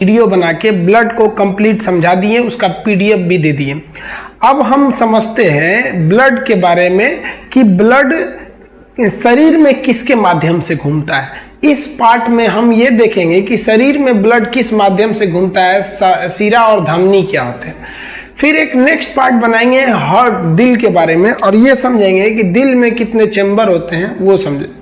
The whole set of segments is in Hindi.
वीडियो बना के ब्लड को कंप्लीट समझा दिए, उसका पीडीएफ भी दे दिए। अब हम समझते हैं ब्लड के बारे में कि ब्लड शरीर में किसके माध्यम से घूमता है। इस पार्ट में हम ये देखेंगे कि शरीर में ब्लड किस माध्यम से घूमता है, शिरा और धमनी क्या होते हैं। फिर एक नेक्स्ट पार्ट बनाएंगे हार्ट, दिल के बारे में, और ये समझेंगे कि दिल में कितने चैम्बर होते हैं वो समझेंगे।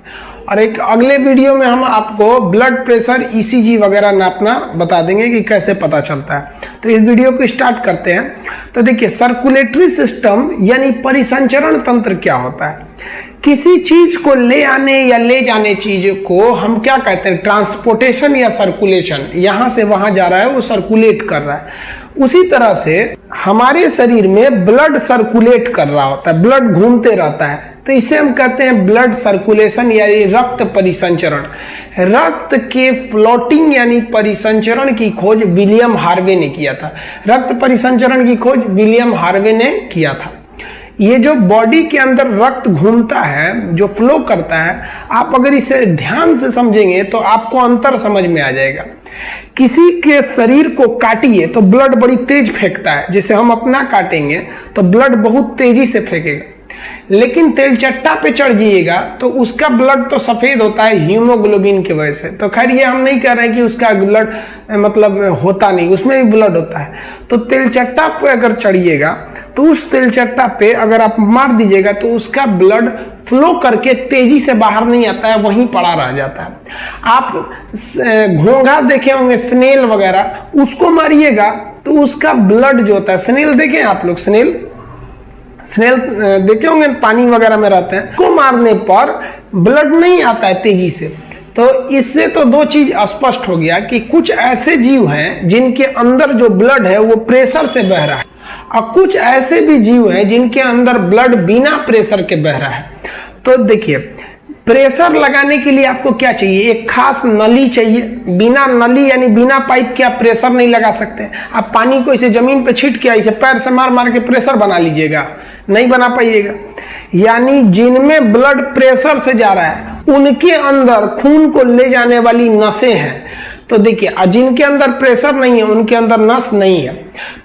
और एक अगले वीडियो में हम आपको ब्लड प्रेशर, ईसीजी वगैरह नापना बता देंगे कि कैसे पता चलता है। तो इस वीडियो को स्टार्ट करते हैं। तो देखिए, सर्कुलेटरी सिस्टम यानी परिसंचरण तंत्र क्या होता है। किसी चीज को ले आने या ले जाने चीज को हम क्या कहते हैं, ट्रांसपोर्टेशन या सर्कुलेशन। यहां से वहां जा रहा है, वो सर्कुलेट कर रहा है। उसी तरह से हमारे शरीर में ब्लड सर्कुलेट कर रहा होता है, ब्लड घूमते रहता है, तो इसे हम कहते हैं ब्लड सर्कुलेशन यानी रक्त परिसंचरण। रक्त के फ्लोटिंग यानी परिसंचरण की खोज विलियम हार्वे ने किया था। रक्त परिसंचरण की खोज विलियम हार्वे ने किया था। ये जो बॉडी के अंदर रक्त घूमता है, जो फ्लो करता है, आप अगर इसे ध्यान से समझेंगे तो आपको अंतर समझ में आ जाएगा। किसी के शरीर को काटिए तो ब्लड बड़ी तेज फेंकता है, जैसे हम अपना काटेंगे तो ब्लड बहुत तेजी से फेंकेगा। लेकिन तेलचट्टा पे चढ़ जाइएगा तो उसका ब्लड तो सफेद होता है हीमोग्लोबिन की वजह से। तो खैर ये हम नहीं कह रहे हैं कि उसका ब्लड मतलब होता नहीं, उसमें भी ब्लड होता है। तो तेलचट्टा पे अगर चढ़िएगा तो उस तेलचट्टा पे अगर आप मार दीजिएगा तो उसका ब्लड फ्लो करके तेजी से बाहर नहीं आता है, वहीं पड़ा रह जाता है। आप घोंघा देखे होंगे, स्नेल वगैरह, उसको मारिएगा तो उसका ब्लड जो होता है, स्नेल देखें आप लोग, स्नेल देखे होंगे, पानी वगैरह में रहते हैं, को मारने पर ब्लड नहीं आता है तेजी से। तो इससे तो दो चीज स्पष्ट हो गया कि कुछ ऐसे जीव हैं जिनके अंदर जो ब्लड है वो प्रेशर से बह रहा है, और कुछ ऐसे भी जीव हैं जिनके अंदर ब्लड बिना प्रेशर के बह रहा है। तो देखिए, प्रेशर लगाने के लिए आपको क्या चाहिए, एक खास नली चाहिए। बिना नली यानी बिना पाइप के आप प्रेशर नहीं लगा सकते। आप पानी को इसे जमीन पे छीट के इसे पैर से मार मार के प्रेशर बना लीजिएगा, नहीं बना पाइएगा। यानी जिनमें ब्लड प्रेशर से जा रहा है उनके अंदर खून को ले जाने वाली नसें हैं। तो देखिए, जिनके अंदर प्रेशर नहीं है उनके अंदर नस नहीं है।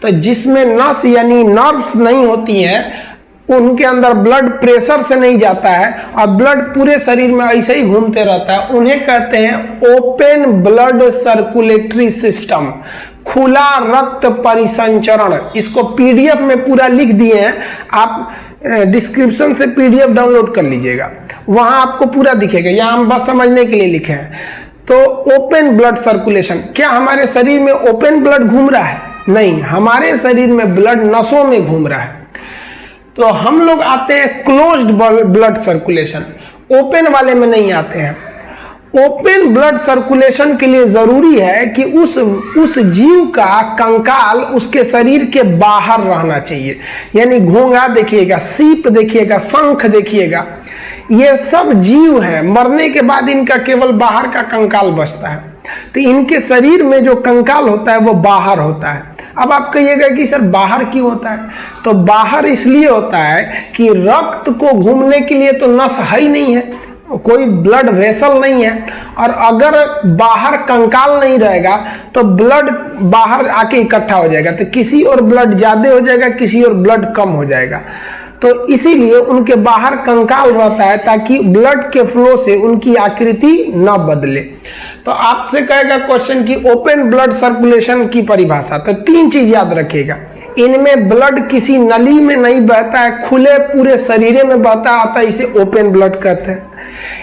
तो जिसमें नस यानी नर्व्स नहीं होती हैं उनके अंदर ब्लड प्रेशर से नहीं जाता है और ब्लड पूरे शरीर में ऐसे ही घूमते रहता है, उन्हें कहते हैं ओपन ब्लड सर्कुलेटरी सिस्टम, खुला रक्त परिसंचरण। इसको पीडीएफ में पूरा लिख दिए हैं, आप डिस्क्रिप्शन से पीडीएफ डाउनलोड कर लीजिएगा, वहां आपको पूरा दिखेगा। यहाँ हम बस समझने के लिए लिखे हैं। तो ओपन ब्लड सर्कुलेशन, क्या हमारे शरीर में ओपन ब्लड घूम रहा है? नहीं, हमारे शरीर में ब्लड नसों में घूम रहा है। तो हम लोग आते हैं क्लोज्ड ब्लड सर्कुलेशन, ओपन वाले में नहीं आते हैं। ओपन ब्लड सर्कुलेशन के लिए जरूरी है कि उस जीव का कंकाल उसके शरीर के बाहर रहना चाहिए। यानी घोंघा देखिएगा, सीप देखिएगा, शंख देखिएगा, ये सब जीव हैं, मरने के बाद इनका केवल बाहर का कंकाल बचता है। तो इनके शरीर में जो कंकाल होता है वो बाहर होता है। अब आप कहिएगा कि सर बाहर क्यों होता है? तो बाहर इसलिए होता है कि रक्त को घूमने के लिए तो नस है ही नहीं है, कोई ब्लड वेसल नहीं है, और अगर बाहर कंकाल नहीं रहेगा तो ब्लड बाहर आके इकट्ठा हो जाएगा, तो किसी और ब्लड ज्यादा हो जाएगा, किसी और ब्लड कम हो जाएगा। तो इसीलिए उनके बाहर कंकाल रहता है ताकि ब्लड के फ्लो से उनकी आकृति न बदले। तो आपसे कहेगा क्वेश्चन कि ओपन ब्लड सर्कुलेशन की परिभाषा, तो तीन चीज याद रखिएगा। इनमें ब्लड किसी नली में नहीं बहता है, खुले पूरे शरीर में बहता आता है, इसे ओपन ब्लड कहते हैं।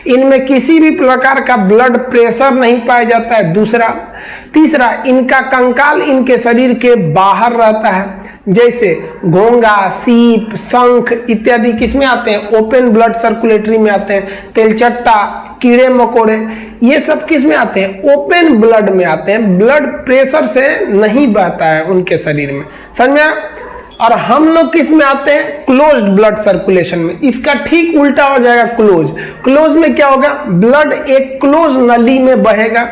इनमें किसी भी प्रकार का ब्लड प्रेशर नहीं पाया जाता है, दूसरा। तीसरा, इनका कंकाल इनके शरीर के बाहर रहता है, जैसे घोंघा, सीप, शंख इत्यादि किसमें आते हैं? ओपन ब्लड सर्कुलेटरी में आते हैं। तेलचट्टा, कीड़े मकोड़े, ये सब किस में आते हैं? ओपन ब्लड में आते हैं। ब्लड प्रेशर से नहीं बहता है उनके शरीर में, समझ में? और हम लोग किस में आते हैं, क्लोज्ड ब्लड सर्कुलेशन में। इसका ठीक उल्टा हो जाएगा क्लोज। क्लोज में क्या होगा, ब्लड एक क्लोज नली में बहेगा,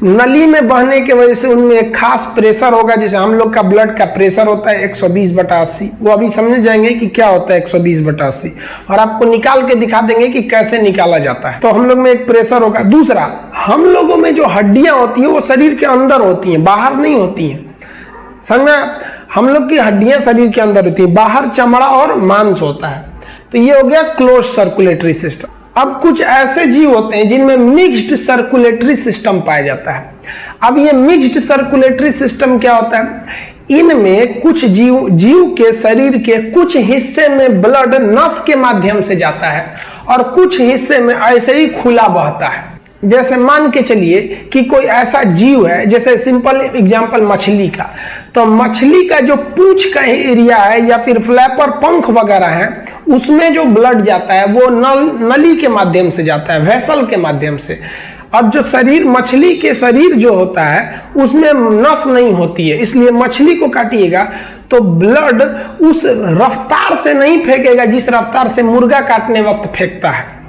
नली में बहने की वजह से उनमें एक खास प्रेशर होगा। जैसे हम लोग का ब्लड का प्रेशर होता है 120/80, वो अभी समझ जाएंगे कि क्या होता है 120/80, और आपको निकाल के दिखा देंगे कि कैसे निकाला जाता है। तो हम लोग में एक प्रेशर होगा। दूसरा, हम लोगों में जो हड्डियां होती है वो शरीर के अंदर होती हैं, बाहर नहीं होती हैं। समझा, हम लोग की हड्डियां शरीर के अंदर होती है, बाहर चमड़ा और मांस होता है। तो ये हो गया क्लोज सर्कुलेटरी सिस्टम। अब कुछ ऐसे जीव होते हैं जिनमें मिक्स्ड सर्कुलेटरी सिस्टम पाया जाता है। अब ये मिक्स्ड सर्कुलेटरी सिस्टम क्या होता है, इनमें कुछ जीव के शरीर के कुछ हिस्से में ब्लड नस के माध्यम से जाता है और कुछ हिस्से में ऐसे ही खुला बहता है। जैसे मान के चलिए कि कोई ऐसा जीव है, जैसे सिंपल एग्जांपल मछली का, तो मछली का जो पूंछ का एरिया है या फिर फ्लैपर पंख वगैरह है, उसमें जो ब्लड जाता है वो नली के माध्यम से जाता है, वेसल के माध्यम से। अब जो शरीर, मछली के शरीर जो होता है उसमें नस नहीं होती है, इसलिए मछली को काटिएगा तो ब्लड उस रफ्तार से नहीं फेंकेगा जिस रफ्तार से मुर्गा काटने वक्त फेंकता है।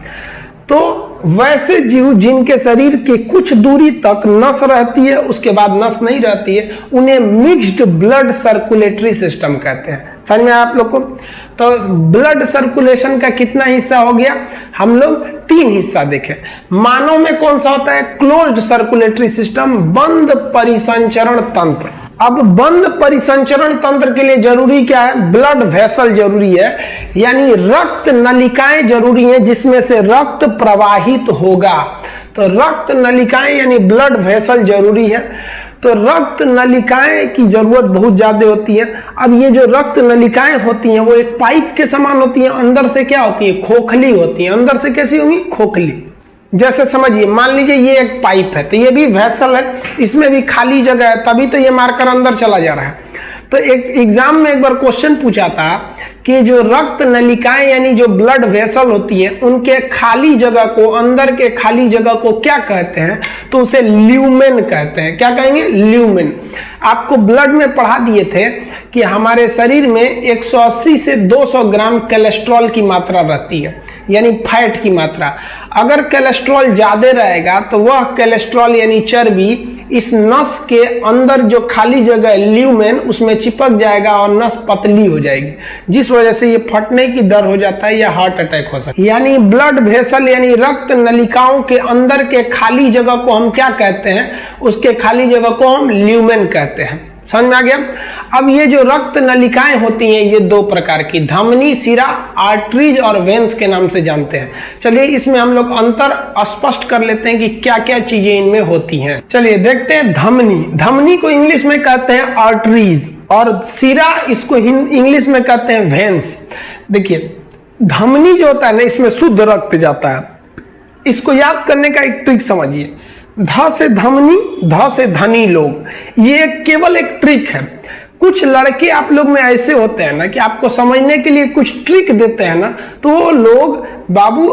तो वैसे जीव जिनके शरीर की कुछ दूरी तक नस रहती है, उसके बाद नस नहीं रहती है, उन्हें मिक्स्ड ब्लड सर्कुलेटरी सिस्टम कहते हैं। समझ में आप लोग को? तो ब्लड सर्कुलेशन का कितना हिस्सा हो गया, हम लोग 3 हिस्सा देखें। मानव में कौन सा होता है, क्लोज्ड सर्कुलेटरी सिस्टम, बंद परिसंचरण तंत्र। अब बंद परिसंचरण तंत्र के लिए जरूरी क्या है, ब्लड वेसल जरूरी है, यानी रक्त नलिकाएं जरूरी हैं जिसमें से रक्त प्रवाहित होगा। तो रक्त नलिकाएं यानी ब्लड वेसल जरूरी है। तो रक्त नलिकाएं की जरूरत बहुत ज्यादा होती है। अब ये जो रक्त नलिकाएं होती हैं वो एक पाइप के समान होती हैं, अंदर से क्या होती है, खोखली होती है। अंदर से कैसी होंगी, खोखली। जैसे समझिए, मान लीजिए ये एक पाइप है, तो ये भी वेसल है, इसमें भी खाली जगह है, तभी तो ये मारकर अंदर चला जा रहा है। तो एक एग्जाम में एक बार क्वेश्चन पूछा था कि जो रक्त नलिकाएं यानी जो ब्लड वेसल होती हैं, उनके खाली जगह को, अंदर के खाली जगह को क्या कहते हैं, तो उसे ल्यूमेन कहते हैं। क्या कहेंगे, ल्यूमेन। आपको ब्लड में पढ़ा दिए थे कि हमारे शरीर में 180 से 200 ग्राम कोलेस्ट्रॉल की मात्रा रहती है, यानी फैट की मात्रा। अगर कोलेस्ट्रॉल ज्यादा रहेगा तो वह कोलेस्ट्रॉल यानी चर्बी इस नस के अंदर जो खाली जगह है ल्यूमेन, उसमें चिपक जाएगा और नस पतली हो जाएगी, जिस वजह से ये फटने की दर हो जाता है या हार्ट अटैक हो सकता है। यानी ब्लड वेसल यानी रक्त नलिकाओं के अंदर के खाली जगह को हम क्या कहते हैं, उसके खाली जगह को हम ल्यूमेन कहते हैं। समझ में आ गया? अब ये जो रक्त नलिकाएं होती हैं ये 2 प्रकार की, धमनी, शिरा, आर्टरीज और वेन्स के नाम से जानते हैं। चलिए इसमें हम लोग अंतर स्पष्ट कर लेते हैं कि क्या क्या चीजें इनमें होती हैं। चलिए देखते हैं। धमनी, धमनी को इंग्लिश में कहते हैं आर्टरीज, और शिरा इसको इंग्लिश में कहते हैं वेन्स। देखिए धमनी जो होता है ना, इसमें शुद्ध रक्त जाता है। इसको याद करने का एक ट्रिक समझिए। ध से धमनी, ध से धनी लोग, ये केवल एक ट्रिक है। कुछ लड़के आप लोग में ऐसे होते हैं ना कि आपको समझने के लिए कुछ ट्रिक देते हैं ना, तो वो लोग बाबू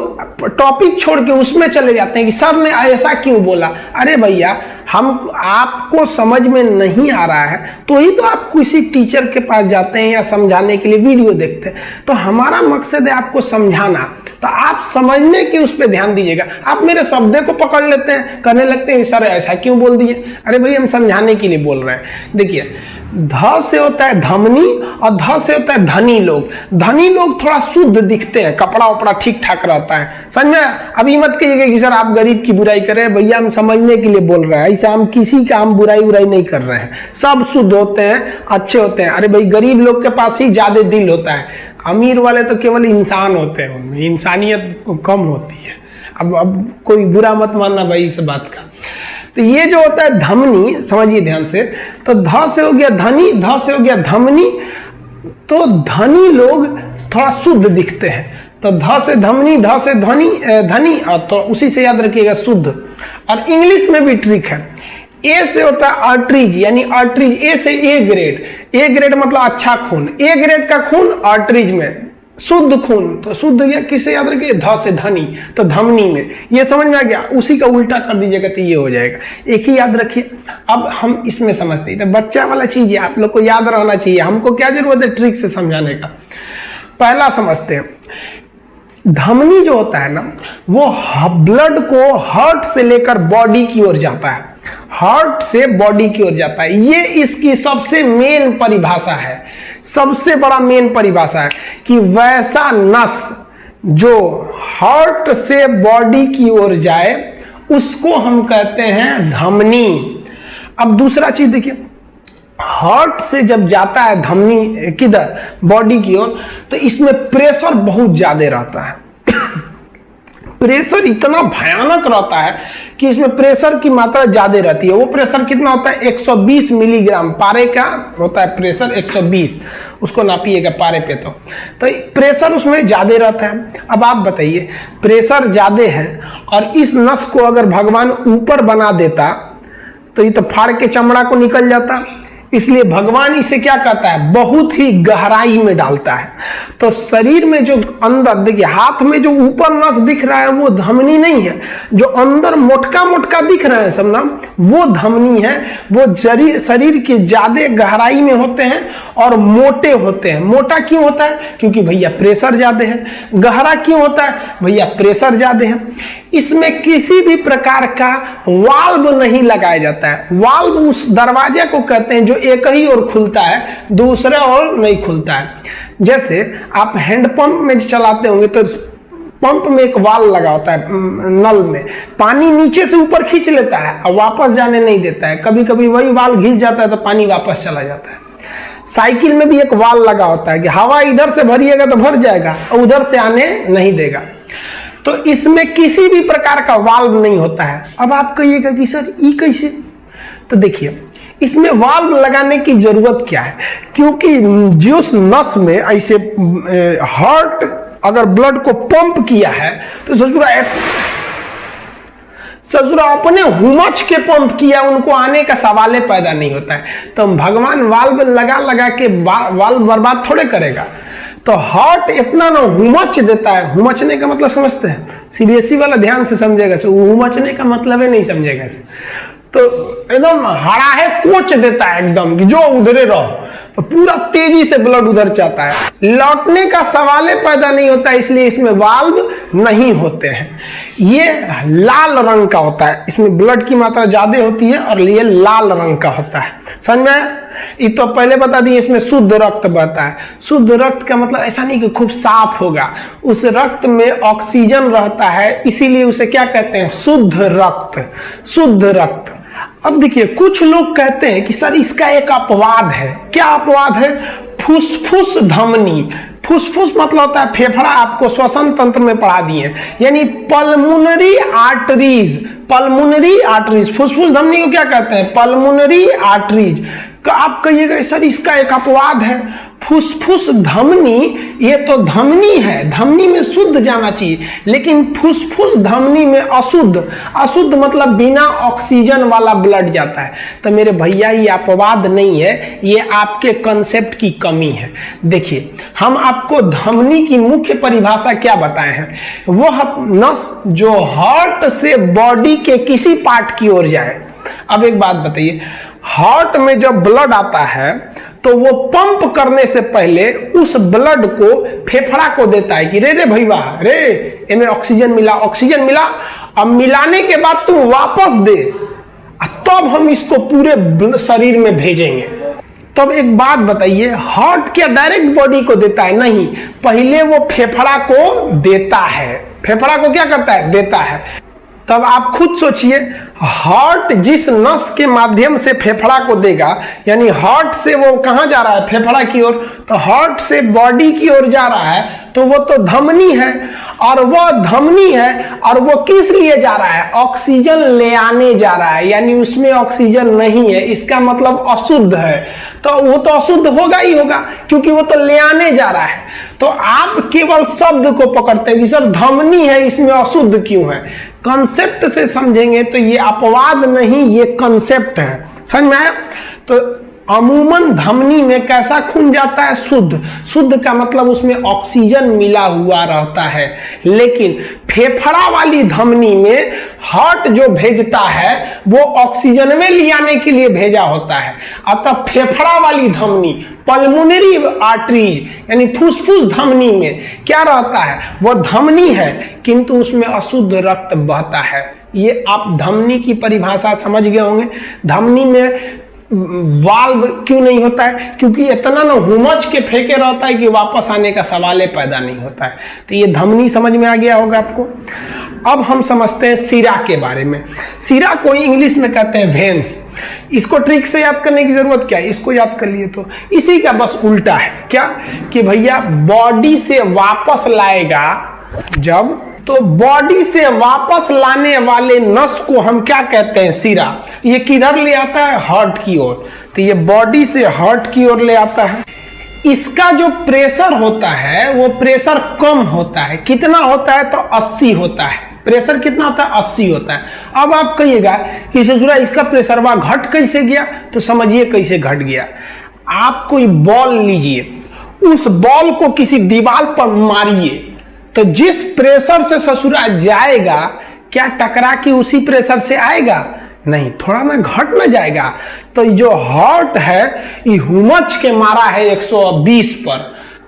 टॉपिक छोड़ के उसमें चले जाते हैं कि सर ने ऐसा क्यों बोला। अरे भैया, हम आपको समझ में नहीं आ रहा है तो ही तो आप किसी टीचर के पास जाते हैं या समझाने के लिए वीडियो देखते हैं। तो हमारा मकसद है आपको समझाना, तो आप समझने की उस पर ध्यान दीजिएगा। आप मेरे शब्द को पकड़ लेते हैं, कहने लगते हैं सर ऐसा क्यों बोल दिए। अरे भाई हम समझाने के लिए बोल रहे हैं। देखिए ध से होता है धमनी और ध से होता है धनी लोग। धनी लोग थोड़ा शुद्ध दिखते हैं, कपड़ा वपड़ा ठीक ठाक रहता है। समझ में? अभी मत कहिएगा कि सर आप गरीब की बुराई कर रहे हैं। भैया हम समझने के लिए बोल रहे हैं, ऐसा हम किसी का हम बुराई उराई नहीं कर रहे हैं। सब शुद्ध होते हैं, अच्छे होते हैं। अरे भाई गरीब लोग के पास ही ज्यादा दिल होता है, अमीर वाले तो केवल इंसान होते हैं, उनमें इंसानियत कम होती है। अब कोई बुरा मत मानना भाई इस बात का। तो ये जो होता है धमनी, समझिए ध्यान से, तो ध से हो गया धनी, ध से हो गया धमनी। तो धनी लोग थोड़ा शुद्ध दिखते हैं, तो ध से धमनी, ध से धनी, तो उसी से याद रखिएगा शुद्ध। और इंग्लिश में भी ट्रिक है। ए से होता है आर्टरीज, यानी आर्टरीज, ए से ए ग्रेड। ए ग्रेड मतलब अच्छा खून, ए ग्रेड का खून आर्टरीज में, शुद्ध खून, तो शुद्ध या किसे याद रखिए, ध से धनी, तो धमनी में, ये समझ में आ गया। उसी का उल्टा कर दीजिएगा तो ये हो जाएगा, एक ही याद रखिए। अब हम इसमें समझते हैं, तो बच्चा वाला चीज है, आप लोग को याद रहना चाहिए, हमको क्या जरूरत है ट्रिक से समझाने का। पहला समझते हैं, धमनी जो होता है ना, वो ब्लड को हार्ट से लेकर बॉडी की ओर जाता है, हार्ट से बॉडी की ओर जाता है। ये इसकी सबसे मेन परिभाषा है, सबसे बड़ा मेन परिभाषा है कि वैसा नस जो हार्ट से बॉडी की ओर जाए उसको हम कहते हैं धमनी। अब दूसरा चीज देखिए, हार्ट से जब जाता है धमनी किधर, बॉडी की ओर, तो इसमें प्रेशर बहुत ज्यादा रहता है। प्रेशर इतना भयानक रहता है कि इसमें प्रेशर की मात्रा ज्यादा रहती है। वो प्रेशर कितना होता है, 120 मिलीग्राम पारे का होता है प्रेशर, 120 उसको नापिएगा पारे पे। तो प्रेशर उसमें ज्यादा रहता है। अब आप बताइए, प्रेशर ज्यादा है और इस नस को अगर भगवान ऊपर बना देता तो ये तो फाड़ के चमड़ा को निकल जाता, इसलिए भगवान इसे क्या कहता है, बहुत ही गहराई में डालता है। तो शरीर में जो अंदर देखिए, हाथ में जो ऊपर नस दिख रहा है वो धमनी नहीं है, जो अंदर मोटका मोटका दिख रहा है सब ना, वो धमनी है। वो शरीर की ज्यादा गहराई में होते हैं और मोटे होते हैं। मोटा क्यों होता है, क्योंकि भैया प्रेशर ज्यादा है। गहरा क्यों होता है, भैया प्रेशर ज्यादा है। इसमें किसी भी प्रकार का वाल्व नहीं लगाया जाता है। वाल्व उस दरवाजे को कहते हैं जो एक ही ओर खुलता है, दूसरे ओर नहीं खुलता है। जैसे आप हैंडपंप में चलाते होंगे तो पंप में एक वाल्व लगा होता है, नल में पानी नीचे से ऊपर खींच लेता है और वापस जाने नहीं देता है। कभी कभी वही वाल्व घिस जाता है तो पानी वापस चला जाता है। साइकिल में भी एक वाल्व लगा होता है कि हवा इधर से भरिएगा तो भर जाएगा और उधर से आने नहीं देगा। तो इसमें किसी भी प्रकार का वाल्व नहीं होता है। अब आप कहिएगा कि सर ये कैसे, तो देखिए इसमें वाल्व लगाने की जरूरत क्या है, क्योंकि जिस नस में ऐसे हार्ट अगर ब्लड को पंप किया है तो ससुरा अपने हुमच के पंप किया, उनको आने का सवाल पैदा नहीं होता है। तो भगवान वाल्व लगा लगा के वाल्व बर्बाद थोड़े करेगा। तो हार्ट इतना ना हुमच देता है। हुमचने का मतलब समझते हैं, सीबीएसई वाला ध्यान से समझेगा, हुमचने का मतलब है नहीं समझेगा। तो एकदम हराहे कोच देता है एकदम कि जो उधरे रहो, तो पूरा तेजी से ब्लड उधर जाता है, लौटने का सवाल पैदा नहीं होता, इसलिए इसमें वाल्व नहीं होते हैं। ये लाल रंग का होता है, इसमें ब्लड की मात्रा ज्यादा होती है और ये लाल रंग का होता है। समझ में? ये तो पहले बता दिए, इसमें शुद्ध रक्त बहता है। शुद्ध रक्त का मतलब ऐसा नहीं कि खूब साफ होगा, उस रक्त में ऑक्सीजन रहता है, इसीलिए उसे क्या कहते हैं, शुद्ध रक्त। शुद्ध रक्त। अब देखिए कुछ लोग कहते हैं कि सर इसका एक अपवाद है। क्या अपवाद है? फुसफुस धमनी। फुसफुस मतलब होता है फेफड़ा, आपको श्वसन तंत्र में पढ़ा दिए, यानी पल्मोनरी आर्टरीज। पल्मोनरी आर्टरीज, फुसफुस धमनी को क्या कहते हैं, पल्मोनरी आर्टरीज। आप कहिएगा सर इसका एक अपवाद है। फुसफुस धमनी, ये तो धमनी है, धमनी में शुद्ध जाना चाहिए, लेकिन फुसफुस धमनी में अशुद्ध। अशुद्ध मतलब बिना ऑक्सीजन वाला ब्लड जाता है। तो मेरे भैया ये अपवाद नहीं है, ये आपके कंसेप्ट की कमी है। देखिए हम आपको धमनी की मुख्य परिभाषा क्या बताए हैं, वह नस जो हार्ट से बॉडी के किसी पार्ट की ओर जाए। अब एक बात बताइए, हार्ट में जब ब्लड आता है तो वो पंप करने से पहले उस ब्लड को फेफड़ा को देता है कि रे रे भैया रे, इनमें ऑक्सीजन मिला, ऑक्सीजन मिला। अब मिलाने के बाद तुम वापस दे, तब हम इसको पूरे शरीर में भेजेंगे। तब एक बात बताइए, हार्ट क्या डायरेक्ट बॉडी को देता है? नहीं, पहले वो फेफड़ा को देता है। फेफड़ा को क्या करता है? देता है। तब आप खुद सोचिए, हार्ट जिस नस के माध्यम से फेफड़ा को देगा, यानी हार्ट से वो कहां जा रहा है, फेफड़ा की ओर, तो हार्ट से बॉडी की ओर जा रहा है, तो वो तो धमनी है। और वो धमनी है और वो किस लिए जा रहा है, ऑक्सीजन ले आने जा रहा है, यानी उसमें ऑक्सीजन नहीं है, इसका मतलब अशुद्ध है। तो वो तो अशुद्ध होगा ही होगा, क्योंकि वो तो ले आने जा रहा है। तो आप केवल शब्द को पकड़ते हैं कि सर धमनी है, इसमें अशुद्ध क्यों है। कंसेप्ट से समझेंगे तो ये अपवाद नहीं, ये कंसेप्ट है। समझ में आया? तो अमूमन धमनी में कैसा खून जाता है? शुद्ध। शुद्ध का मतलब उसमें ऑक्सीजन मिला हुआ रहता है। लेकिन फेफड़ा वाली धमनी में हार्ट जो भेजता है वो ऑक्सीजन में ले आने के लिए भेजा होता है। अतः फेफड़ा वाली धमनी, पल्मोनरी आर्टरीज यानी फुसफुस धमनी में क्या रहता है? वो धमनी है किंतु उसमें अशुद्ध रक्त बहता है। ये आप धमनी की परिभाषा समझ गए होंगे। धमनी में वाल्व क्यों नहीं होता है? क्योंकि इतना ना हुमच के फेंके रहता है कि वापस आने का सवाल पैदा नहीं होता है। तो ये धमनी समझ में आ गया होगा आपको। अब हम समझते हैं सिरा के बारे में। सिरा को इंग्लिश में कहते हैं वेन्स। इसको ट्रिक से याद करने की जरूरत क्या है? इसको याद कर लिए तो इसी का बस उल्टा है। क्या कि भैया बॉडी से वापस लाएगा जब, तो बॉडी से वापस लाने वाले नस को हम क्या कहते हैं? सिरा। ये किधर ले आता है? हार्ट की ओर। तो ये बॉडी से हार्ट की ओर ले आता है। इसका जो प्रेशर होता है वो प्रेशर कम होता है। कितना होता है? तो 80 होता है। प्रेशर कितना होता है? 80 होता है। अब आप कहिएगा कि ससुरा इसका प्रेशर वहां घट कैसे गया? तो समझिए कैसे घट गया। आप कोई बॉल लीजिए, उस बॉल को किसी दीवार पर मारिए, तो जिस प्रेशर से ससुरा जाएगा क्या टकरा के उसी प्रेशर से आएगा? नहीं, थोड़ा ना घट ना जाएगा। तो जो हार्ट है ये हुमच के मारा है 120 पर,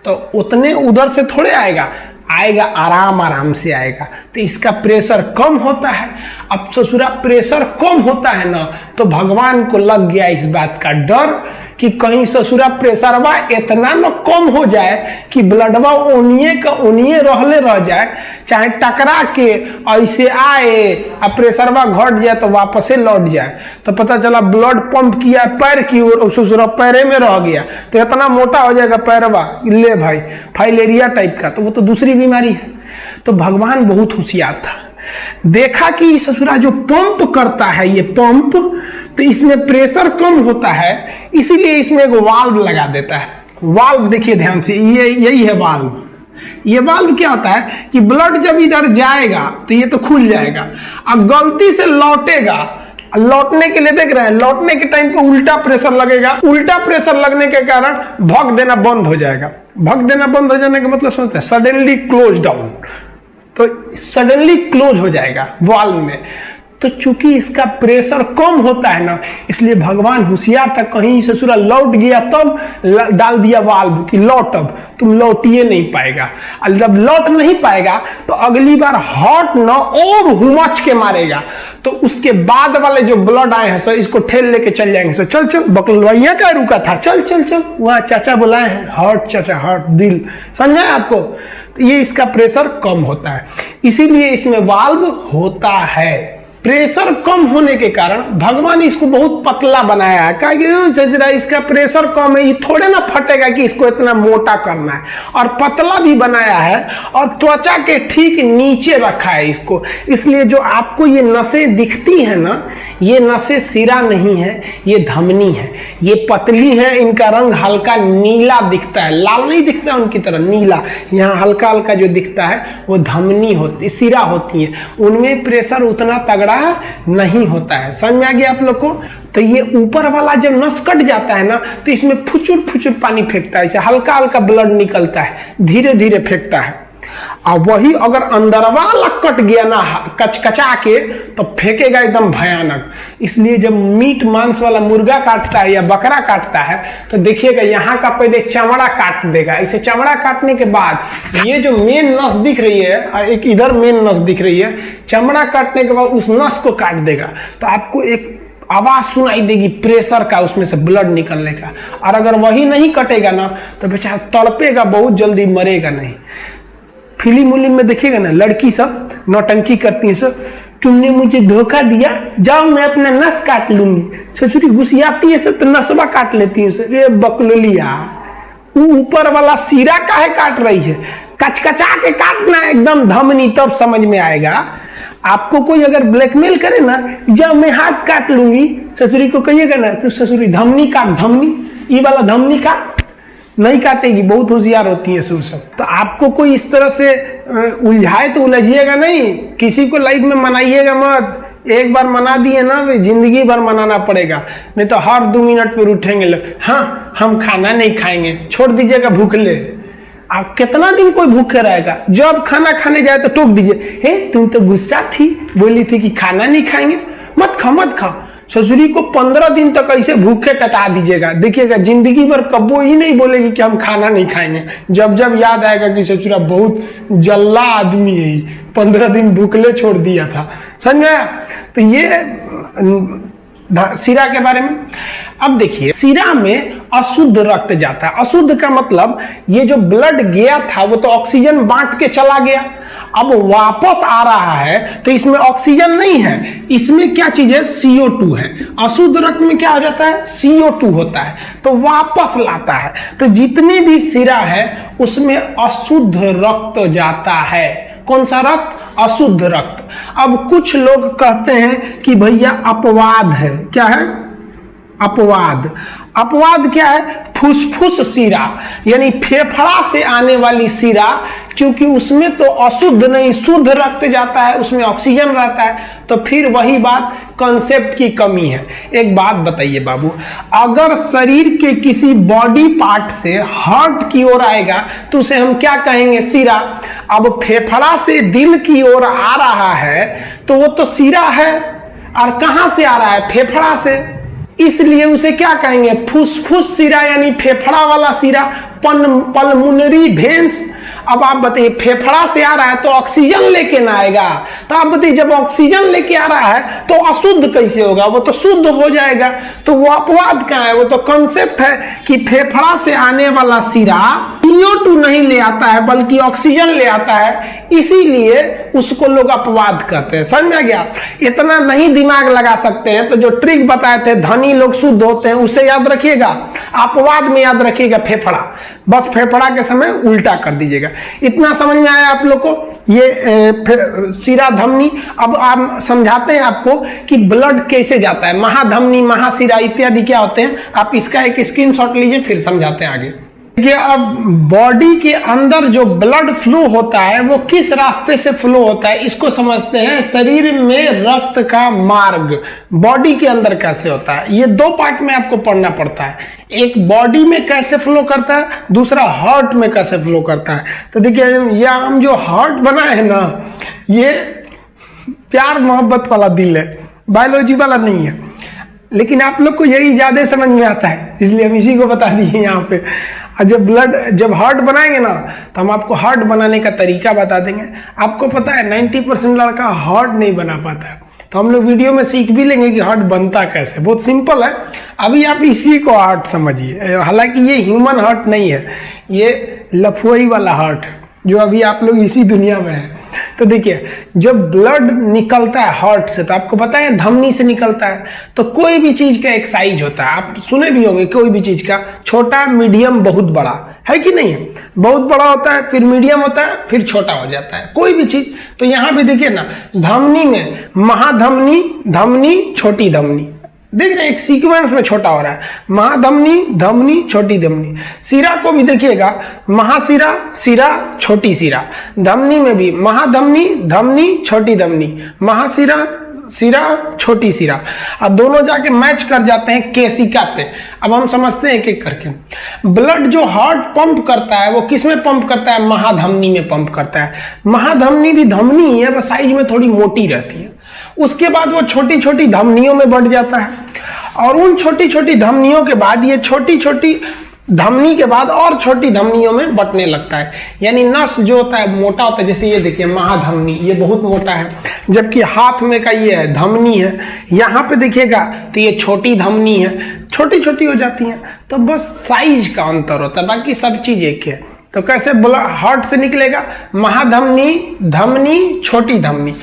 तो उतने उधर से थोड़े आएगा, आएगा आराम आराम से आएगा। तो इसका प्रेशर कम होता है। अब ससुरा प्रेशर कम होता है ना, तो भगवान को लग गया इस बात का डर कि कहीं ससुरा प्रेशरवा इतना न कम हो जाए कि ब्लडवा ओनिए का ओनिए रहले रह जाए, चाहे टकरा के ऐसे आए और प्रेशरवा घट जाए तो वापस से लौट जाए। तो पता चला ब्लड पंप किया पैर की ओर, ससुरा पैरे में रह गया, तो इतना मोटा हो जाएगा पैरवा, ले भाई फाइलेरिया टाइप का, तो वो तो दूसरी बीमारी है। तो भगवान बहुत होशियार था, देखा कि ससुरा जो पंप करता है ये पंप, तो इसमें प्रेशर कम होता है, इसीलिए इसमें एक वाल्व लगा देता है। वाल्व देखिए ध्यान से, ये यही है वाल्व। ये वाल्व क्या होता है कि ब्लड जब इधर जाएगा तो ये तो खुल जाएगा, अब गलती से लौटेगा, लौटने के लिए देख रहे हैं, लौटने के टाइम पे उल्टा प्रेशर लगेगा। उल्टा प्रेशर लगने के कारण भग देना बंद हो जाएगा। भग देना बंद हो जाने का मतलब समझते हैं, सडनली क्लोज डाउन, तो सडनली क्लोज हो जाएगा वाल्व में। तो चूंकि इसका प्रेशर कम होता है ना, इसलिए भगवान होशियार था, कहीं ससुरा लौट गया तब डाल दिया वाल्व कि लौट, अब तुम लौटिए नहीं पाएगा। और जब लौट नहीं पाएगा तो अगली बार हार्ट ना और हुमच के मारेगा, तो उसके बाद वाले जो ब्लड आए हैं सर इसको ठेल लेके चल जाएंगे। सर चल चल बकलवैया का रुका था, चल चल चल, वहां चाचा बुलाए हैं, हार्ट चाचा, हार्ट दिल, समझा आपको? तो ये इसका प्रेशर कम होता है, इसीलिए इसमें वाल्व होता है। प्रेशर कम होने के कारण भगवान इसको बहुत पतला बनाया है, कहा कि इसका प्रेशर कम है, ये थोड़े ना फटेगा कि इसको इतना मोटा करना है, और पतला भी बनाया है और त्वचा के ठीक नीचे रखा है इसको। इसलिए जो आपको ये नसें दिखती है ना, ये नसें सिरा नहीं है, ये धमनी है, ये पतली है, इनका रंग हल्का नीला दिखता है, लाल नहीं दिखता उनकी तरह, नीला। यहाँ हल्का हल्का जो दिखता है वो धमनी होती, सिरा होती है, उनमें प्रेशर उतना तगड़ा नहीं होता है। समझ में आ गया आप लोग को? तो ये ऊपर वाला जब नस कट जाता है ना, तो इसमें फुचुर फुचुर पानी फेंकता है, हल्का हल्का ब्लड निकलता है, धीरे धीरे फेंकता है। अब वही अगर अंदर वाला कट गया ना कचकचा के, तो फेंकेगा एकदम भयानक। इसलिए जब मीट मांस वाला मुर्गा काटता है या बकरा काटता है, तो देखिएगा यहाँ का पहले चमड़ा काट देगा। इसे चमड़ा काटने के बाद ये जो मेन नस दिख रही है, एक इधर मेन नस दिख रही है, चमड़ा काटने के बाद उस नस को काट देगा, तो आपको एक आवाज सुनाई देगी प्रेशर का, उसमें से ब्लड निकलने का। और अगर वही नहीं कटेगा ना, तो बेचारा तड़पेगा बहुत, जल्दी मरेगा नहीं। फिल्म उलिम में देखिएगा ना, लड़की सब नौटंकी करती है, सब तुमने मुझे धोखा दिया, जाओ मैं अपना नस काट लूंगी। ससुरी गुस्सियाती है सब, तो नसवा काट लेती है सब। ये बकलोलिया, ऊपर वाला सिरा काहे काट रही है? कचकचा के काटना एकदम धमनी, तब समझ में आएगा। आपको कोई अगर ब्लैकमेल करे ना, जब मैं हाथ काट लूंगी, ससुरी को कहिएगा ना, तो ससुरी धमनी काट, धमनी, ये वाला धमनी काट, नहीं काटेगी, बहुत होशियार होती है सब। तो आपको कोई इस तरह से उलझाए तो उलझिएगा नहीं, किसी को लाइफ में मनाइएगा मत एक बार मना दिए ना, वे जिंदगी भर मनाना पड़ेगा, नहीं तो हर 2 मिनट पर उठेंगे लोग, हाँ हम खाना नहीं खाएंगे, छोड़ दीजिएगा भूखले। आप कितना दिन कोई भूखे रहेगा? जब खाना खाने जाए तो टोक दीजिए, हे तुम तो गुस्सा थी, बोली थी कि खाना नहीं खाएंगे, मत खा मत खा। ससुरी को 15 दिन तक ऐसे भूखे कटा दीजिएगा, देखिएगा जिंदगी भर कबो ही नहीं बोलेगी कि हम खाना नहीं खाएंगे। जब जब याद आएगा कि ससुरा बहुत जल्ला आदमी है, 15 दिन भूखले छोड़ दिया था, समझ गया? तो ये सिरा के बारे में। अब देखिए, सिरा में अशुद्ध रक्त जाता है। अशुद्ध का मतलब ये जो ब्लड गया था वो तो ऑक्सीजन बांट के चला गया, अब वापस आ रहा है तो इसमें ऑक्सीजन नहीं है, इसमें क्या चीज है? CO2 है। अशुद्ध रक्त में क्या हो जाता है? CO2 होता है, तो वापस लाता है। तो जितने भी सिरा है उसमें अशुद्ध रक्त जाता है। कौन सा रक्त? अशुद्ध रक्त। अब कुछ लोग कहते हैं कि भैया अपवाद है। क्या है? अपवाद। अपवाद क्या है? फुसफुस सिरा, यानी फेफड़ा से आने वाली सिरा, क्योंकि उसमें तो अशुद्ध नहीं शुद्ध रक्त जाता है, उसमें ऑक्सीजन रहता है, तो फिर वही बात, कॉन्सेप्ट की कमी है। एक बात बताइए बाबू, अगर शरीर के किसी बॉडी पार्ट से हार्ट की ओर आएगा तो उसे हम क्या कहेंगे? सिरा। अब फेफड़ा से दिल की ओर आ रहा है तो वो तो सिरा है, और कहां से आ रहा है? फेफड़ा से, इसलिए उसे क्या कहेंगे? फुसफुस सिरा, यानी फेफड़ा वाला सिरा, पल्मोनरी वेन्स। अब आप बताइए, फेफड़ा से आ रहा है तो ऑक्सीजन लेके ना आएगा, तो आप बताइए जब ऑक्सीजन लेके आ रहा है तो अशुद्ध कैसे होगा? वो तो शुद्ध हो जाएगा। तो वो अपवाद कहाँ है? वो तो कॉन्सेप्ट है कि फेफड़ा से आने वाला सिरा CO2 नहीं ले आता है बल्कि ऑक्सीजन ले आता है, इसीलिए उसको लोग अपवाद कहते हैं। समझ में गया? इतना नहीं दिमाग लगा सकते हैं तो जो ट्रिक बताए थे, धनी लोग शुद्ध होते हैं, उसे याद रखिएगा। अपवाद में याद रखिएगा फेफड़ा, बस फेफड़ा के समय उल्टा कर दीजिएगा। इतना समझ में आया आप लोग को? ये सिरा धमनी। अब आप समझाते हैं आपको कि ब्लड कैसे जाता है, महाधमनी महासिरा इत्यादि क्या होते हैं। आप इसका एक स्क्रीनशॉट लीजिए, फिर समझाते हैं आगे। देखिए, अब बॉडी के अंदर जो ब्लड फ्लो होता है वो किस रास्ते से फ्लो होता है, इसको समझते हैं। शरीर में रक्त का मार्ग बॉडी के अंदर कैसे होता है, ये 2 पार्ट में आपको पढ़ना पड़ता है। एक बॉडी में कैसे फ्लो करता है, दूसरा हार्ट में कैसे फ्लो करता है। तो देखिए, ये हम जो हार्ट बना है ना, ये प्यार मोहब्बत वाला दिल है, बायोलॉजी वाला नहीं है। लेकिन आप लोग को यही ज्यादा समझ में आता है, इसलिए हम इसी को बता दिए यहाँ पे। और जब हार्ट बनाएंगे ना तो हम आपको हार्ट बनाने का तरीका बता देंगे। आपको पता है 90% लड़का हार्ट नहीं बना पाता है, तो हम लोग वीडियो में सीख भी लेंगे कि हार्ट बनता कैसे। बहुत सिंपल है, अभी आप इसी को हार्ट समझिए। हालांकि ये ह्यूमन हार्ट नहीं है, ये लफुआई वाला हार्ट है जो अभी आप लोग इसी दुनिया में है। तो देखिए, जब ब्लड निकलता है हार्ट से, तो आपको पता है धमनी से निकलता है। तो कोई भी चीज का एक साइज होता है, आप सुने भी होंगे, कोई भी चीज का छोटा, मीडियम, बहुत बड़ा, है कि नहीं है? बहुत बड़ा होता है, फिर मीडियम होता है, फिर छोटा हो जाता है कोई भी चीज। तो यहाँ पे देखिए ना, धमनी में महाधमनी, धमनी, छोटी धमनी, देख रहे हैं, एक सीक्वेंस में छोटा हो रहा है। महाधमनी, धमनी, छोटी धमनी। सिरा को भी देखिएगा, महासिरा, सिरा, छोटी सिरा। धमनी में भी महाधमनी, धमनी, छोटी धमनी, महासिरा, सिरा, छोटी सिरा। अब दोनों जाके मैच कर जाते हैं केशिका पे। अब हम समझते हैं एक एक करके। ब्लड जो हार्ट पंप करता है वो किस में पंप करता है? महाधमनी में पंप करता है। महाधमनी भी धमनी ही है, बस साइज में थोड़ी मोटी रहती है। उसके बाद वो छोटी छोटी धमनियों में बढ़ जाता है, और उन छोटी छोटी धमनियों के बाद ये छोटी छोटी धमनी के बाद और छोटी धमनियों में बंटने लगता है। यानी नस जो होता है मोटा होता है, जैसे ये देखिए महाधमनी, ये बहुत मोटा है, जबकि हाथ में का ये है धमनी है। यहाँ पे देखिएगा तो ये छोटी धमनी है, छोटी छोटी हो जाती है। तो बस साइज का अंतर होता है, बाकी सब चीज एक है। तो कैसे हार्ट से निकलेगा? महाधमनी, धमनी, छोटी धमनी।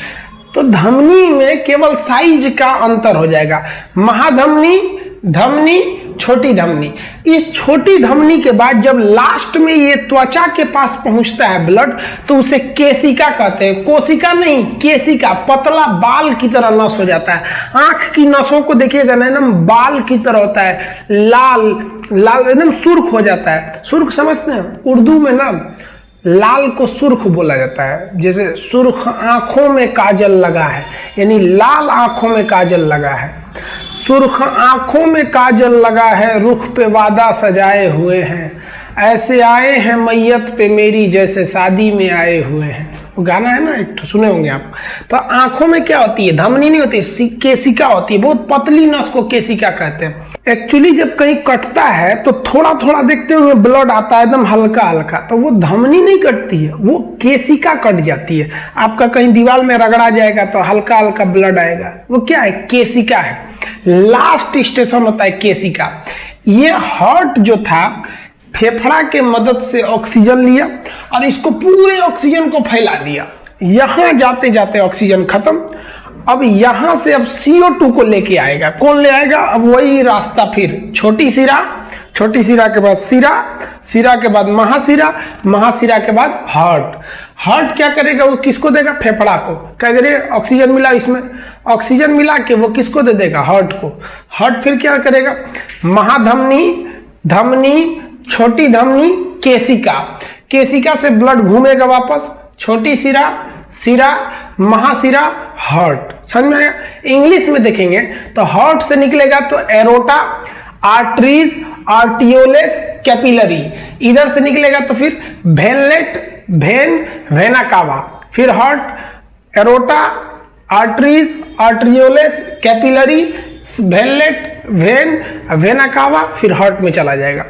तो धमनी में केवल साइज का अंतर हो जाएगा। महाधमनी, धमनी, छोटी धमनी। इस छोटी धमनी के बाद जब लास्ट में ये त्वचा के पास पहुंचता है ब्लड, तो उसे केशिका कहते हैं। कोशिका नहीं, केशिका। पतला बाल की तरह नस हो जाता है। आंख की नसों को देखिएगा ना, एकदम बाल की तरह होता है, लाल लाल, एकदम सुर्ख हो जाता है। सुर्ख समझते हैं? उर्दू में ना लाल को सुर्ख बोला जाता है, जैसे सुर्ख आंखों में काजल लगा है, यानी लाल आंखों में काजल लगा है। सुर्ख आंखों में काजल लगा है, रुख पे वादा सजाए हुए हैं, ऐसे आए हैं मैयत पे मेरी जैसे शादी में आए हुए हैं। वो गाना है ना, एक तो सुने होंगे आप। तो आंखों में क्या होती है, धमनी नहीं होती, केसिका होती है, बहुत पतली नस को केसिका कहते हैं। एक्चुअली जब कहीं कटता है तो थोड़ा थोड़ा देखते हुए ब्लड आता है, एकदम हल्का हल्का, तो वो धमनी नहीं कटती है, वो केसिका कट जाती है। आपका कहीं दीवार में रगड़ा जाएगा तो हल्का हल्का ब्लड आएगा, वो क्या है, केसिका है। लास्ट स्टेशन होता है केसिका। ये हार्ट जो था फेफड़ा के मदद से ऑक्सीजन लिया और इसको पूरे ऑक्सीजन को फैला दिया। यहां जाते जाते ऑक्सीजन खत्म, अब यहां से अब CO2 को लेके आएगा। कौन ले आएगा, अब वही रास्ता, फिर छोटी सिरा, छोटी सिरा के बाद सिरा, सिरा के बाद महासिरा, महासिरा के बाद हार्ट। हार्ट क्या करेगा, वो किसको देगा, फेफड़ा को। क्या करेगा, ऑक्सीजन मिला इसमें, ऑक्सीजन मिला के वो किसको दे देगा, हार्ट को। हार्ट फिर क्या करेगा, महाधमनी, धमनी, छोटी धमनी, केसिका, केसिका से ब्लड घूमेगा वापस, छोटी सिरा, सिरा, महासिरा, हार्ट। समझ में आया। इंग्लिश में देखेंगे तो हार्ट से निकलेगा तो एरोटा, आर्टरीज, आर्टियोलेस, कैपिलरी। इधर से निकलेगा तो फिर वेनलेट, वेन, वेना कावा। फिर heart, aorta, arteries, arterioles, capillary, venule, vein, vena cava, फिर हार्ट में चला जाएगा।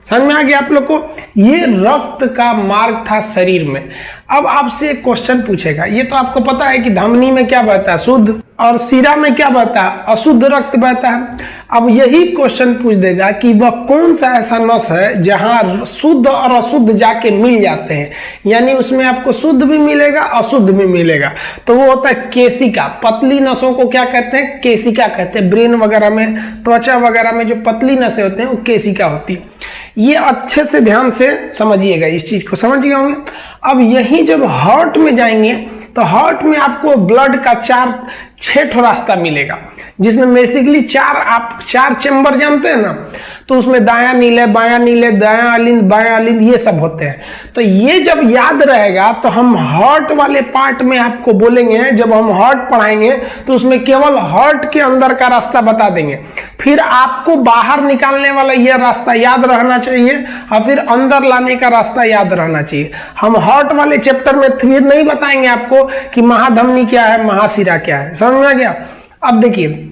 समझ में आ गया आप लोग को। ये रक्त का मार्ग था शरीर में। अब आपसे एक क्वेश्चन पूछेगा, ये तो आपको पता है कि धमनी में क्या बहता है, शुद्ध, और सिरा में क्या बहता है, अशुद्ध रक्त बहता है। अब यही क्वेश्चन पूछ देगा कि वह कौन सा ऐसा नस है जहां शुद्ध और अशुद्ध जाके मिल जाते हैं, यानी उसमें आपको शुद्ध भी मिलेगा अशुद्ध भी मिलेगा। तो वो होता है केसिका। पतली नसों को क्या कहते हैं, केसिका कहते हैं। ब्रेन वगैरह में, त्वचा वगैरह में जो पतली नसें होते हैं वो केसिका होती है। ये अच्छे से ध्यान से समझिएगा, इस चीज को समझ गए होंगे। अब यही जब हार्ट में जाएंगे तो हार्ट में आपको ब्लड का 6 रास्ता मिलेगा, जिसमें बेसिकली आप 4 चैम्बर जानते हैं ना, तो उसमें दायां नीले, बायां नीले, दायां अलिंद, बायां अलिंद, ये सब होते हैं। तो ये जब याद रहेगा तो हम हार्ट वाले पार्ट में आपको बोलेंगे, जब हम हार्ट पढ़ाएंगे तो उसमें केवल हार्ट के अंदर का रास्ता बता देंगे। फिर आपको बाहर निकालने वाला यह रास्ता याद रहना चाहिए और फिर अंदर लाने का रास्ता याद रहना चाहिए। हम हार्ट वाले चैप्टर में फिर नहीं बताएंगे आपको कि महाधमनी क्या है, महाशिरा क्या है। समझ में आ गया। अब देखिए,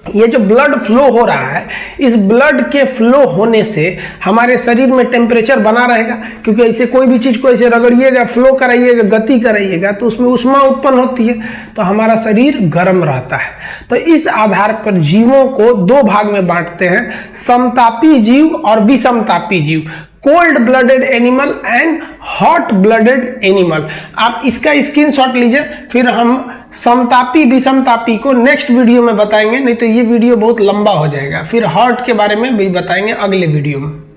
ये जो ब्लड फ्लो हो रहा है, इस ब्लड के फ्लो होने से हमारे शरीर में टेम्परेचर बना रहेगा, क्योंकि ऐसे कोई भी चीज को ऐसे रगड़िएगा, फ्लो कराइएगा, गति कराइएगा तो उसमें ऊष्मा उत्पन्न होती है, तो हमारा शरीर गर्म रहता है। तो इस आधार पर जीवों को 2 भाग में बांटते हैं, समतापी जीव और विषमतापी जीव। Cold blooded animal and hot blooded animal. आप इसका स्क्रीनशॉट लीजिए, फिर हम समतापी विषमतापी को नेक्स्ट वीडियो में बताएंगे, नहीं तो ये वीडियो बहुत लंबा हो जाएगा। फिर हार्ट के बारे में भी बताएंगे अगले वीडियो में।